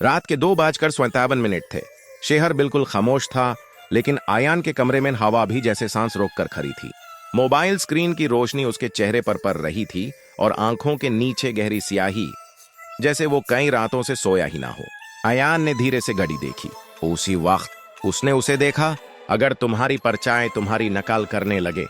रात के 2:57 थे। शहर बिल्कुल खामोश था, लेकिन आयान के कमरे में हवा भी जैसे सांस रोक कर खड़ी थी। मोबाइल स्क्रीन की रोशनी उसके चेहरे पर पड़ रही थी और आंखों के नीचे गहरी स्याही, जैसे वो कई रातों से सोया ही ना हो। आयान ने धीरे से घड़ी देखी। उसी वक्त उसने उसे देखा। अगर तुम्हारी परछाई तुम्हारी नकल करने लगे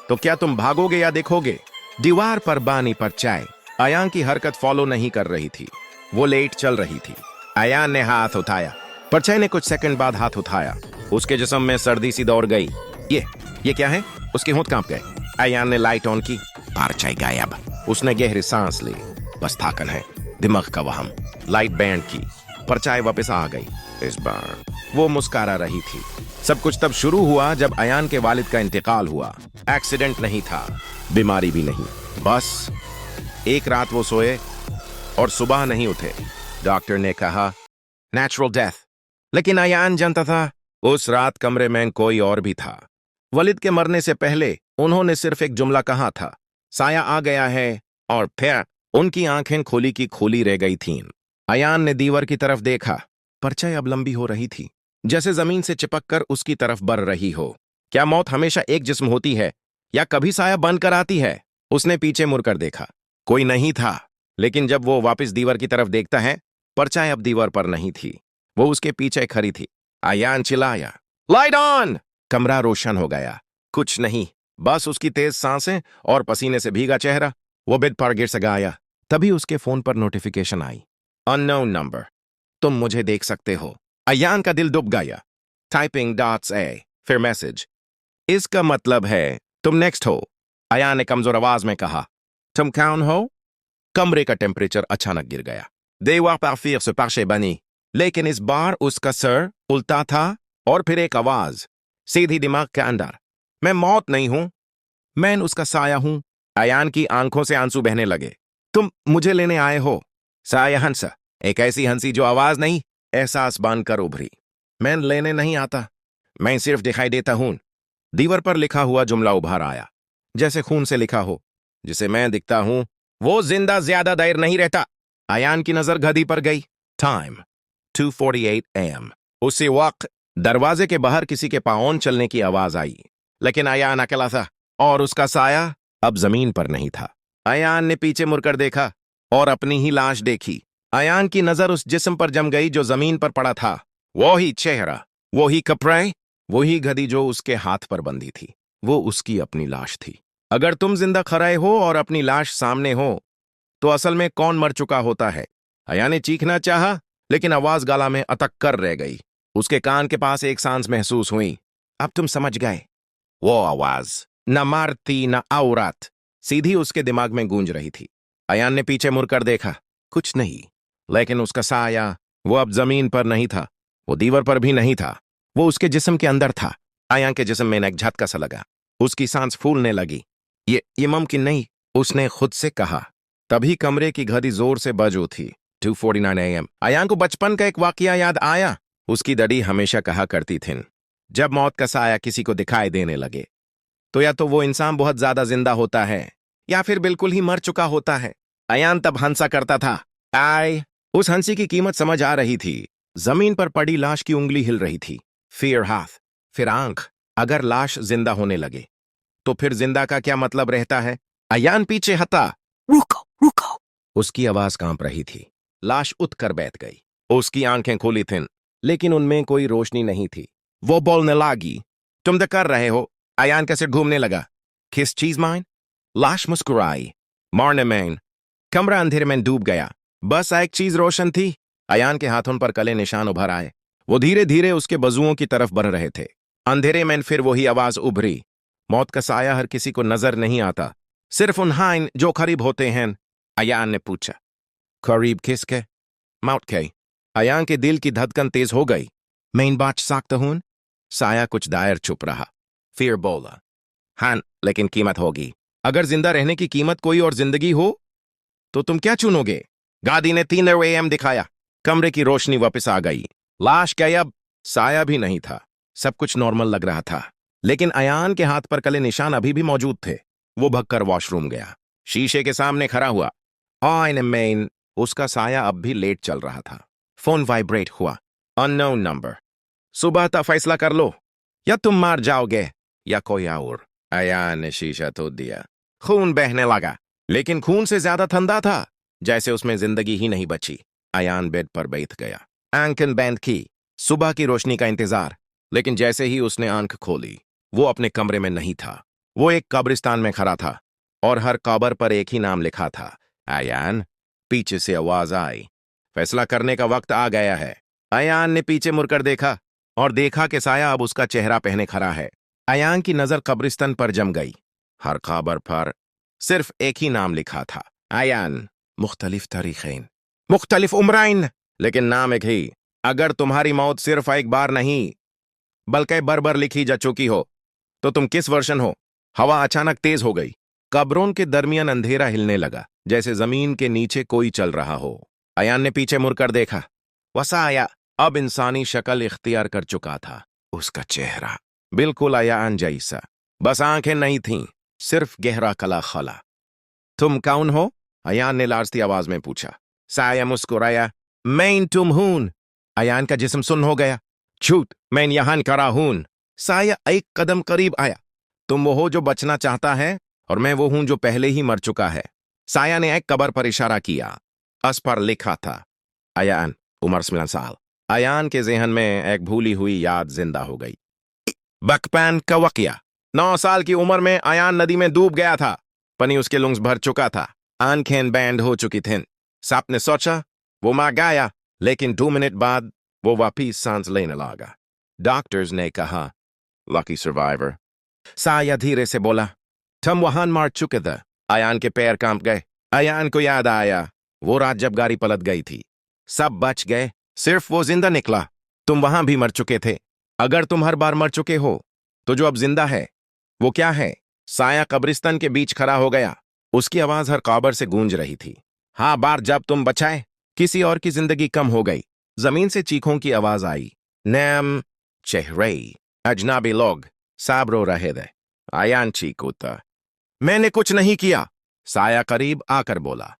तो क्या तुम भागोगे या देखोगे? दीवार पर बानी परछाई आयान की हरकत फॉलो नहीं कर रही थी, वो लेट चल रही थी। आयान ने हाथ उठाया। परछाई ने कुछ सेकंड बाद हाथ उठाया। उसके जिस्म में सर्दी सी दौड़ गई। ये क्या है? उसके होंठ कांप गए। आयान ने लाइट ऑन की। परछाई गायब। उसने गहरी सांस ली। बस थकान है, दिमाग का वहम। लाइट बैंड की। परछाई वापस आ गई। इस बार वो मुस्कुरा रही थी। सब कुछ तब शुरू हुआ जब आयान के वालिद का इंतकाल हुआ। एक्सीडेंट नहीं था, बीमारी भी नहीं, बस एक रात वो सोए और सुबह नहीं उठे। डॉक्टर ने कहा नेचुरल डेथ, लेकिन आयान जानता था उस रात कमरे में कोई और भी था। वलिद के मरने से पहले उन्होंने सिर्फ एक जुमला कहा था, साया आ गया है, और फिर उनकी आंखें खोली की खोली रह गई थीं। आयान ने दीवार की तरफ देखा। परछाई अब लंबी हो रही थी, जैसे जमीन से चिपक कर उसकी तरफ बढ़ रही हो। क्या मौत हमेशा एक जिस्म होती है या कभी साया बनकर आती है? उसने पीछे मुड़कर देखा। कोई नहीं था, लेकिन जब वो वापस दीवार की तरफ देखता है, परछाई अब दीवार पर नहीं थी, वो उसके पीछे खड़ी थी। आयान चिल्लाया, लाइट ऑन! कमरा रोशन हो गया। कुछ नहीं, बस उसकी तेज सांसें और पसीने से भीगा चेहरा। वो बेड पर गिर गया। तभी उसके फोन पर नोटिफिकेशन आई, अननोन नंबर, तुम मुझे देख सकते हो। आयान का दिल डूब गया। टाइपिंग डॉट्स ए, फिर मैसेज, इसका मतलब है तुम नेक्स्ट हो। आयान ने कमजोर आवाज में कहा, तुम कौन हो? कमरे का टेम्परेचर अचानक गिर गया। दीवार पर फिर से परछाई बनी, लेकिन इस बार उसका सर उल्टा था। और फिर एक आवाज सीधी दिमाग के अंदर, मैं मौत नहीं हूं, मैं उसका साया हूं। आयान की आंखों से आंसू बहने लगे। तुम मुझे लेने आए हो? साया हंसा, एक ऐसी हंसी जो आवाज नहीं, एहसास बांधकर उभरी। मैं लेने नहीं आता, मैं सिर्फ दिखाई देता हूं। दीवार पर लिखा हुआ जुमला उभर आया, जैसे खून से लिखा हो, जिसे मैं दिखता हूं वो जिंदा ज्यादा देर नहीं रहता। आयान की नजर घड़ी पर गई। Time 2:48 AM। उसी वक्त दरवाजे के बाहर किसी के पाँव चलने की आवाज आई, लेकिन आयान अकेला था और उसका साया अब जमीन पर नहीं था। आयान ने पीछे मुड़कर देखा और अपनी ही लाश देखी। आयान की नजर उस जिस्म पर जम गई जो जमीन पर पड़ा था। वो ही चेहरा, वो ही कपड़े, वो ही गदी जो उसके हाथ पर बंधी थी। वो उसकी अपनी लाश थी। अगर तुम जिंदा खड़े हो और अपनी लाश सामने हो, तो असल में कौन मर चुका होता है? आयान ने चीखना चाहा, लेकिन आवाज गला में अटक कर रह गई। उसके कान के पास एक सांस महसूस हुई। अब तुम समझ गए। वो आवाज न मारती न औरत, सीधी उसके दिमाग में गूंज रही थी। आयान ने पीछे मुड़कर देखा, कुछ नहीं, लेकिन उसका साया वो अब जमीन पर नहीं था, वो दीवार पर भी नहीं था, वो उसके जिस्म के अंदर था। आयान के जिस्म में एक झटका सा लगा। उसकी सांस फूलने लगी। ये मुमकिन नहीं, उसने खुद से कहा। तभी कमरे की घड़ी जोर से बज उठी। 2:49 AM। आयान को बचपन का एक वाकया याद आया। उसकी दड़ी हमेशा कहा करती थी, जब मौत का साया किसी को दिखाई देने लगे, तो या तो वो इंसान बहुत ज्यादा जिंदा होता है या फिर बिल्कुल ही मर चुका होता है। आयान तब हंसा करता था। उस हंसी की कीमत समझ आ रही थी। जमीन पर पड़ी लाश की उंगली हिल रही थी, फिर हाथ, फिर आंख। अगर लाश जिंदा होने लगे तो फिर जिंदा का क्या मतलब रहता है? आयान पीछे हटा। रुको रुको, उसकी आवाज कांप रही थी। लाश उठकर बैठ गई। उसकी आंखें खुली थीं, लेकिन उनमें कोई रोशनी नहीं थी। वो बोलने लगी, तुम तो कर रहे हो। आयान का सिर घूमने लगा। किस चीज माइन? लाश मुस्कुराई। मॉर्ने मैन। कमरा अंधेरे में डूब गया। बस एक चीज रोशन थी। आयान के हाथों पर काले निशान उभर आए। वो धीरे धीरे उसके बाजुओं की तरफ बढ़ रहे थे। अंधेरे में फिर वही आवाज उभरी। मौत का साया हर किसी को नजर नहीं आता, सिर्फ उन हाइन जो करीब होते हैं। आयान ने पूछा, करीब किसके? मौत के। आयान के दिल की धड़कन तेज हो गई। मैं इन बात सकता हूं? साया कुछ दायर चुप रहा, फिर बोला, हाँ, लेकिन कीमत होगी। अगर जिंदा रहने की कीमत कोई और जिंदगी हो तो तुम क्या चुनोगे? गादी ने 3 AM दिखाया। कमरे की रोशनी वापस आ गई। लाश गायब, साया भी नहीं था। सब कुछ नॉर्मल लग रहा था, लेकिन आयान के हाथ पर काले निशान अभी भी मौजूद थे। वो भगकर वॉशरूम गया। शीशे के सामने खड़ा हुआ। आईने में उसका साया अब भी लेट चल रहा था। फोन वाइब्रेट हुआ। Unknown number. सुबह का फैसला कर लो, या तुम मार जाओगे या कोई और। अयान ने शीशा तोड़ दिया। खून बहने लगा, लेकिन खून से ज्यादा ठंडा था, जैसे उसमें जिंदगी ही नहीं बची। अयान बेड पर बैठ गया, आंखें बंद की, सुबह की रोशनी का इंतजार। लेकिन जैसे ही उसने आंख खोली, वो अपने कमरे में नहीं था। वो एक कब्रिस्तान में खड़ा था और हर कब्र पर एक ही नाम लिखा था, अयान। पीछे से आवाज आई, फैसला करने का वक्त आ गया है। अयान ने पीछे मुड़कर देखा और देखा कि साया अब उसका चेहरा पहने खड़ा है। अयान की नजर कब्रिस्तान पर जम गई। हर कब्र पर सिर्फ एक ही नाम लिखा था, अयान। मुख्तलिफ तारीखें, मुख्तलिफ उम्राइन, लेकिन नाम एक ही। अगर तुम्हारी मौत सिर्फ एक बार नहीं बल्कि बार-बार लिखी जा चुकी हो, तो तुम किस वर्षन हो? हवा अचानक तेज हो गई। कब्रों के दरमियान अंधेरा हिलने लगा, जैसे जमीन के नीचे कोई चल रहा हो। अयान ने पीछे मुड़कर देखा। वसाया अब इंसानी शक्ल इख्तियार कर चुका था। उसका चेहरा बिल्कुल अयान जैसा, बस आंखें नहीं थीं, सिर्फ गहरा कला खला। तुम कौन हो? अयान ने लाजती आवाज में पूछा। साया मुस्कुराया। मैं तुम हूं। अयान का जिस्म सुन्न हो गया। झूठ, मैं यहां खड़ा हूं। साया एक कदम करीब आया। तुम वो हो जो बचना चाहता है, और मैं वो हूं जो पहले ही मर चुका है। साया ने एक कब्र पर इशारा किया। उस पर लिखा था, अयान, उम्र 16 साल। अयान के जहन में एक भूली हुई याद जिंदा हो गई। बचपन का वाकया। 9 साल की उम्र में अयान नदी में डूब गया था। पानी उसके लंग्स भर चुका था, आंखें बैंड हो चुकी थीं। सांप ने सोचा वो मर गया, लेकिन 2 मिनट बाद वो वापिस सांस लेने लगा। डॉक्टर्स ने कहा, लकी सर्वाइवर। साया धीरे से बोला, तुम वहां मर चुके थे। अयान के पैर कांप गए। अयान को याद आया वो रात जब गाड़ी पलट गई थी। सब बच गए, सिर्फ वो जिंदा निकला। तुम वहां भी मर चुके थे। अगर तुम हर बार मर चुके हो, तो जो अब जिंदा है वो क्या है? साया कब्रिस्तान के बीच खड़ा हो गया। उसकी आवाज हर कब्र से गूंज रही थी। हाँ, बार जब तुम बचाए, किसी और की जिंदगी कम हो गई। जमीन से चीखों की आवाज आई। नाम, चेहरे, अजनबी लोग सब रो रहे थे। अयान चीख उठा। मैंने कुछ नहीं किया। साया करीब आकर बोला।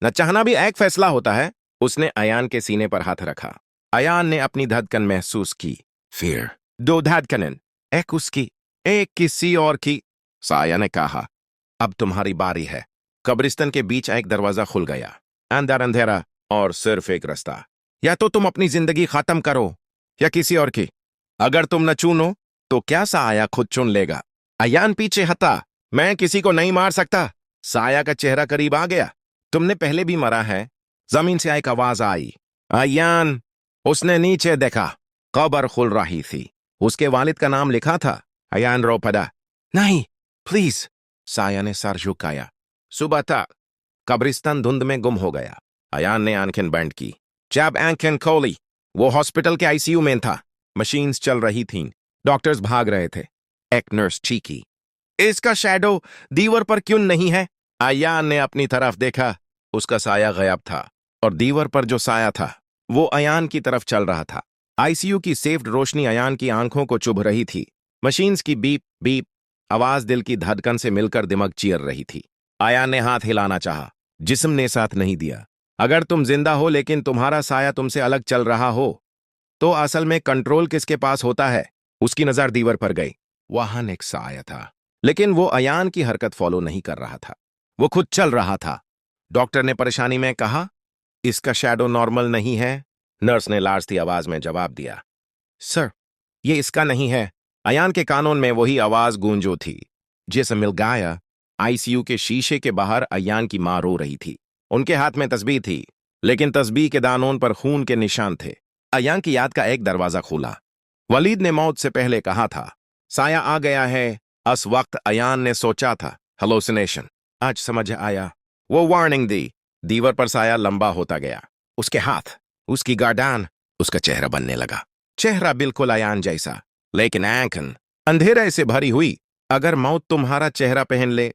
न चाहना भी एक फैसला होता है। उसने अयान के सीने पर हाथ रखा। अयान ने अपनी धड़कन महसूस की। फिर 2 धड़कनें, एक उसकी, एक किसी और की। साया ने कहा, अब तुम्हारी बारी है। कब्रिस्तान के बीच एक दरवाजा खुल गया। अंदर अंधेरा और सिर्फ एक रास्ता। या तो तुम अपनी जिंदगी खत्म करो, या किसी और की। अगर तुम न चुनो, तो क्या साया खुद चुन लेगा? अयान पीछे हटा। मैं किसी को नहीं मार सकता। साया का चेहरा करीब आ गया। तुमने पहले भी मरा है। जमीन से एक आवाज आई। अयान। उसने नीचे देखा। कब्र खुल रही थी। उसके वालिद का नाम लिखा था। अयान रो पड़ा। नहीं, प्लीज। साया ने सर झुकाया। सुबह तक कब्रिस्तान धुंध में गुम हो गया। अयान ने आंखें बंद की। जब आंखें खोली, वो हॉस्पिटल के आईसीयू में था। मशीन्स चल रही थीं। डॉक्टर्स भाग रहे थे। एक नर्स चीखी, इसका शैडो दीवार पर क्यों नहीं है? अयान ने अपनी तरफ देखा। उसका साया गायब था, और दीवार पर जो साया था वो अयान की तरफ चल रहा था। आईसीयू की सेफ्ड रोशनी अयान की आंखों को चुभ रही थी। मशीन्स की बीप बीप आवाज दिल की धड़कन से मिलकर दिमाग चीर रही थी। अयान ने हाथ हिलाना चाहा। जिस्म ने साथ नहीं दिया। अगर तुम जिंदा हो लेकिन तुम्हारा साया तुमसे अलग चल रहा हो, तो असल में कंट्रोल किसके पास होता है? उसकी नजर दीवार पर गई। वहां एक साया था, लेकिन वो अयान की हरकत फॉलो नहीं कर रहा था। वो खुद चल रहा था। डॉक्टर ने परेशानी में कहा, इसका शैडो नॉर्मल नहीं है। नर्स ने लाजती आवाज में जवाब दिया, सर, ये इसका नहीं है। अयान के कानून में वही आवाज गूंजो थी। जिसे मिल गया। आईसीयू के शीशे के बाहर अयान की मां रो रही थी। उनके हाथ में तस्बीह थी, लेकिन तस्बीह के दानों पर खून के निशान थे। अयान की याद का एक दरवाजा खुला। वलीद ने मौत से पहले कहा था, साया आ गया है। उस वक्त अयान ने सोचा था हेलोसिनेशन। आज समझ आया। वो वार्निंग दी। दीवार पर साया लंबा होता गया। उसके हाथ, उसकी गर्दन, उसका चेहरा बनने लगा। चेहरा बिल्कुल अयान जैसा, लेकिन आंखें अंधेरे से भरी हुई। अगर मौत तुम्हारा चेहरा पहन ले,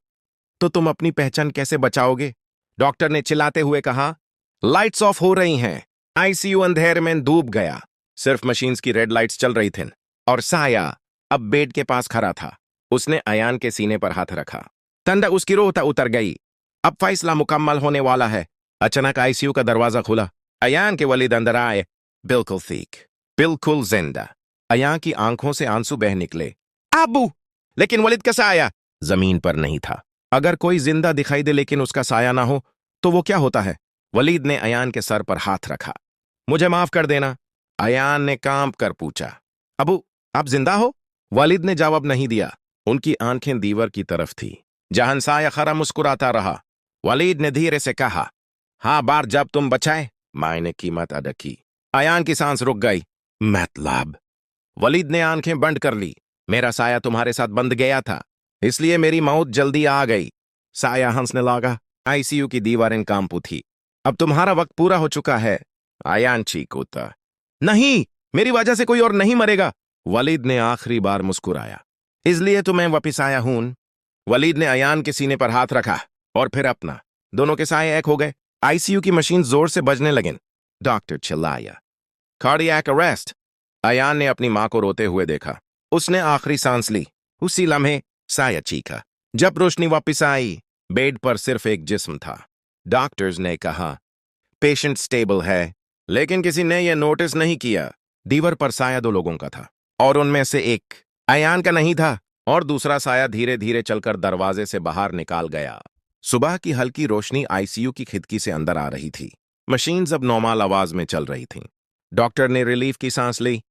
तो तुम अपनी पहचान कैसे बचाओगे? डॉक्टर ने चिल्लाते हुए कहा, लाइट्स ऑफ हो रही हैं। आईसीयू अंधेरे में डूब गया। सिर्फ मशीन्स की रेड लाइट्स चल रही थीं, और साया अब बेड के पास खड़ा था। उसने अयान के सीने पर हाथ रखा। ठंडक उसकी रूह तक उतर गई। अब फैसला मुकम्मल होने वाला है। अचानक आईसीयू का दरवाजा खुला। अयान के वलीद अंदर आए, बिल्कुल ठीक, बिल्कुल जिंदा। अयान की आंखों से आंसू बह निकले। अबू, लेकिन वलीद का साया जमीन पर नहीं था। अगर कोई जिंदा दिखाई दे लेकिन उसका साया ना हो तो वो क्या होता है? वलीद ने अयान के सर पर हाथ रखा। मुझे माफ कर देना, अयान ने कांप कर पूछा। अबू, आप जिंदा हो? वलीद ने जवाब नहीं दिया। उनकी आंखें दीवार की तरफ थी जहां साया खरा मुस्कुराता रहा। वलीद ने धीरे से कहा, हाँ बार जब तुम बचाए मैंने कीमत अदा की। अयान की सांस रुक गई। मतलब? वलीद ने आंखें बंद कर ली। मेरा साया तुम्हारे साथ बंध गया था, इसलिए मेरी मौत जल्दी आ गई। साया हंसने लगा। आईसीयू की दीवारें कांपू थी। अब तुम्हारा वक्त पूरा हो चुका है। अयान चीख उठा। नहीं, मेरी वजह से कोई और नहीं मरेगा। वलीद ने आखिरी बार मुस्कुराया। इसलिए तो मैं वापिस आया हूं। वलीद ने अयान के सीने पर हाथ रखा और फिर अपना। दोनों के साए एक हो गए। आईसीयू की मशीन जोर से बजने लगी। डॉक्टर चिल्लाया, कार्डियक अरेस्ट। अयान ने अपनी मां को रोते हुए देखा। उसने आखिरी सांस ली। उसी लम्हे साया चीखा। जब रोशनी वापस आई, बेड पर सिर्फ एक जिस्म था। डॉक्टर्स ने कहा, पेशेंट स्टेबल है, लेकिन किसी ने यह नोटिस नहीं किया। दीवार पर साया दो लोगों का था और उनमें से एक अयान का नहीं था और दूसरा साया धीरे धीरे चलकर दरवाजे से बाहर निकाल गया। सुबह की हल्की रोशनी आईसीयू की खिड़की से अंदर आ रही थी। मशीन्स अब नॉर्मल आवाज में चल रही थीं। डॉक्टर ने रिलीफ की सांस ली।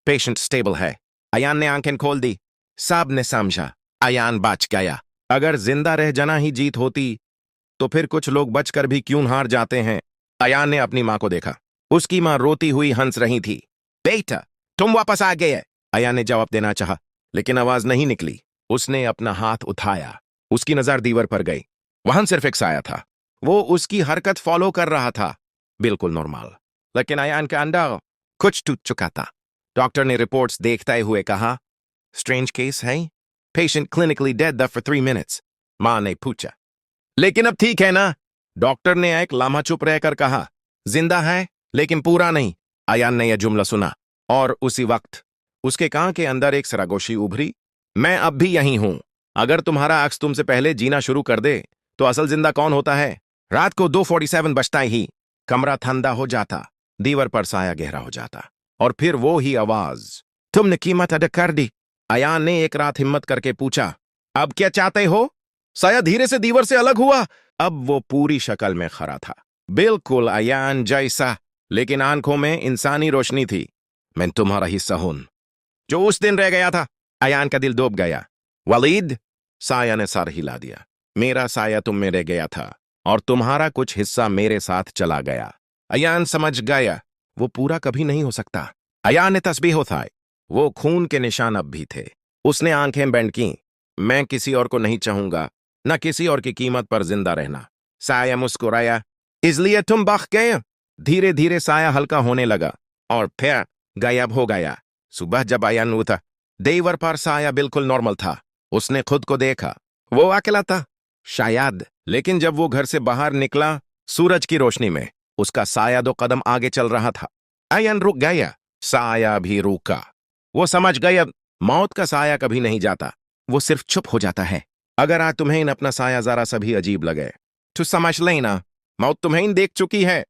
पेशेंट स्टेबल है। अयान ने आंखें खोल दी। साहब ने समझा, अयान बच गया। अगर जिंदा रह जाना ही जीत होती तो फिर कुछ लोग बचकर भी क्यों हार जाते हैं? अयान ने अपनी मां को देखा। उसकी मां रोती हुई हंस रही थी। बेटा, तुम वापस आ गए। अयान ने जवाब देना चाहा, लेकिन आवाज नहीं निकली। उसने अपना हाथ उठाया। उसकी नजर दीवार पर गई। वहां सिर्फ एक साया था। वो उसकी हरकत फॉलो कर रहा था, बिल्कुल नॉर्मल। लेकिन अयान के अंदर कुछ टूट चुका था। डॉक्टर ने रिपोर्ट्स देखते हुए कहा, स्ट्रेंज केस है। Patient clinically dead for 3 minutes. मां ने पूछा, लेकिन अब ठीक है ना? डॉक्टर ने एक लम्हा चुप रहकर कहा, जिंदा है लेकिन पूरा नहीं। अयान ने यह जुमला सुना और उसी वक्त उसके कान के अंदर एक सरागोशी उभरी। मैं अब भी यहीं हूं। अगर तुम्हारा अक्स तुमसे पहले जीना शुरू कर दे तो असल जिंदा कौन होता है? रात को 2:47 बजता ही कमरा ठंडा हो जाता। दीवार पर साया गहरा हो जाता और फिर वो ही आवाज, तुमने कीमत अदा कर दी। अयान ने एक रात हिम्मत करके पूछा, अब क्या चाहते हो? साया धीरे से दीवार से अलग हुआ। अब वो पूरी शक्ल में खड़ा था, बिल्कुल अयान जैसा, लेकिन आंखों में इंसानी रोशनी थी। मैं तुम्हारा हिस्सा हूं, जो उस दिन रह गया था। अयान का दिल डूब गया। वलीद, साया ने सर हिला दिया। मेरा साया तुम में रह गया था और तुम्हारा कुछ हिस्सा मेरे साथ चला गया। अयान समझ गया, वो पूरा कभी नहीं हो सकता। अयान ने तस्बीह उठाई। वो खून के निशान अब भी थे। उसने आंखें बंद की। मैं किसी और को नहीं चाहूंगा, न किसी और की कीमत पर जिंदा रहना। साया मुस्कुराया, इसलिए तुम बच गए। धीरे धीरे साया हल्का होने लगा और फिर गायब हो गया। सुबह जब अयान उठा, दीवार पर साया बिल्कुल नॉर्मल था। उसने खुद को देखा। वो अकेला था शायद, लेकिन जब वो घर से बाहर निकला, सूरज की रोशनी में उसका साया 2 कदम आगे चल रहा था। अयान रुक गया। साया भी रुका। वो समझ गया, मौत का साया कभी नहीं जाता, वो सिर्फ चुप हो जाता है। अगर आज तुम्हें अपना साया जरा सा भी अजीब लगे तो समझ लेना, मौत तुम्हें देख चुकी है।